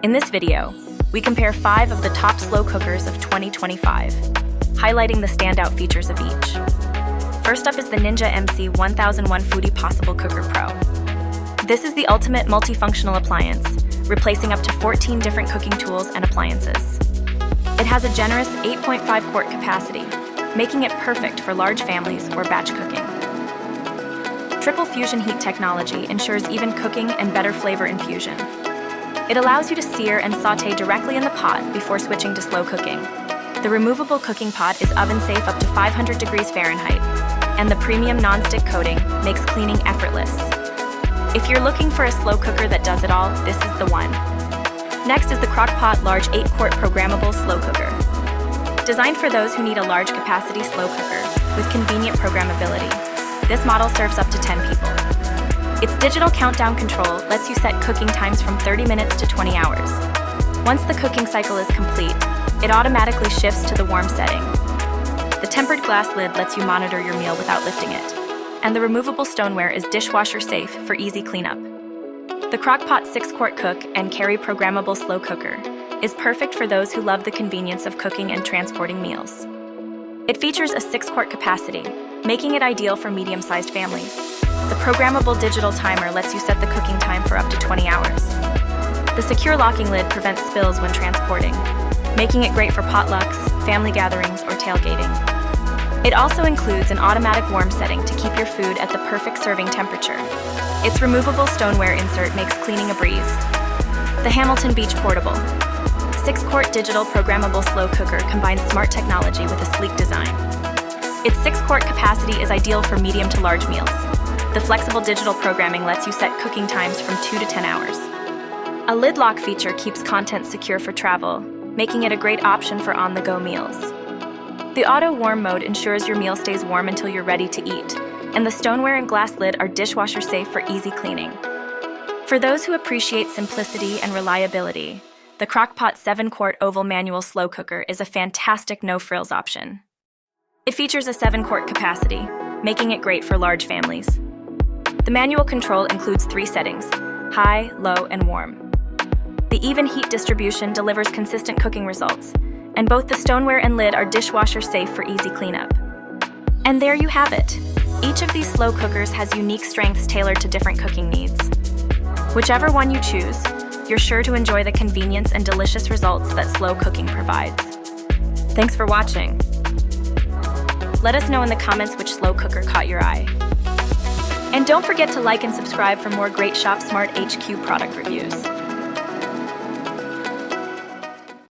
In this video, we compare 5 of the top slow cookers of 2025, highlighting the standout features of each. First up is the Ninja Foodi PossibleCooker Pro. This is the ultimate multifunctional appliance, replacing up to 14 different cooking tools and appliances. It has a generous 8.5 quart capacity, making it perfect for large families or batch cooking. Triple fusion heat technology ensures even cooking and better flavor infusion. It allows you to sear and sauté directly in the pot before switching to slow cooking. The removable cooking pot is oven-safe up to 500 degrees Fahrenheit, and the premium non-stick coating makes cleaning effortless. If you're looking for a slow cooker that does it all, this is the one. Next is the Crock-Pot large 8-quart programmable slow cooker. Designed for those who need a large capacity slow cooker with convenient programmability, this model serves up to 10 people. Its digital countdown control lets you set cooking times from 30 minutes to 20 hours. Once the cooking cycle is complete, it automatically shifts to the warm setting. The tempered glass lid lets you monitor your meal without lifting it, and the removable stoneware is dishwasher safe for easy cleanup. The Crock-Pot 6-quart cook and carry programmable slow cooker is perfect for those who love the convenience of cooking and transporting meals. It features a 6-quart capacity, making it ideal for medium-sized families. The programmable digital timer lets you set the cooking time for up to 20 hours. The secure locking lid prevents spills when transporting, making it great for potlucks, family gatherings, or tailgating. It also includes an automatic warm setting to keep your food at the perfect serving temperature. Its removable stoneware insert makes cleaning a breeze. The Hamilton Beach Portable 6-quart digital programmable slow cooker combines smart technology with a sleek design. Its 6-quart capacity is ideal for medium to large meals. The flexible digital programming lets you set cooking times from 2 to 10 hours. A lid lock feature keeps content secure for travel, making it a great option for on-the-go meals. The auto warm mode ensures your meal stays warm until you're ready to eat, and the stoneware and glass lid are dishwasher safe for easy cleaning. For those who appreciate simplicity and reliability, the Crock-Pot 7-quart oval manual slow cooker is a fantastic no-frills option. It features a 7-quart capacity, making it great for large families. The manual control includes 3 settings: high, low, and warm. The even heat distribution delivers consistent cooking results, and both the stoneware and lid are dishwasher safe for easy cleanup. And there you have it. Each of these slow cookers has unique strengths tailored to different cooking needs. Whichever one you choose, you're sure to enjoy the convenience and delicious results that slow cooking provides. Thanks for watching. Let us know in the comments which slow cooker caught your eye. And don't forget to like and subscribe for more great Shop Smart HQ product reviews.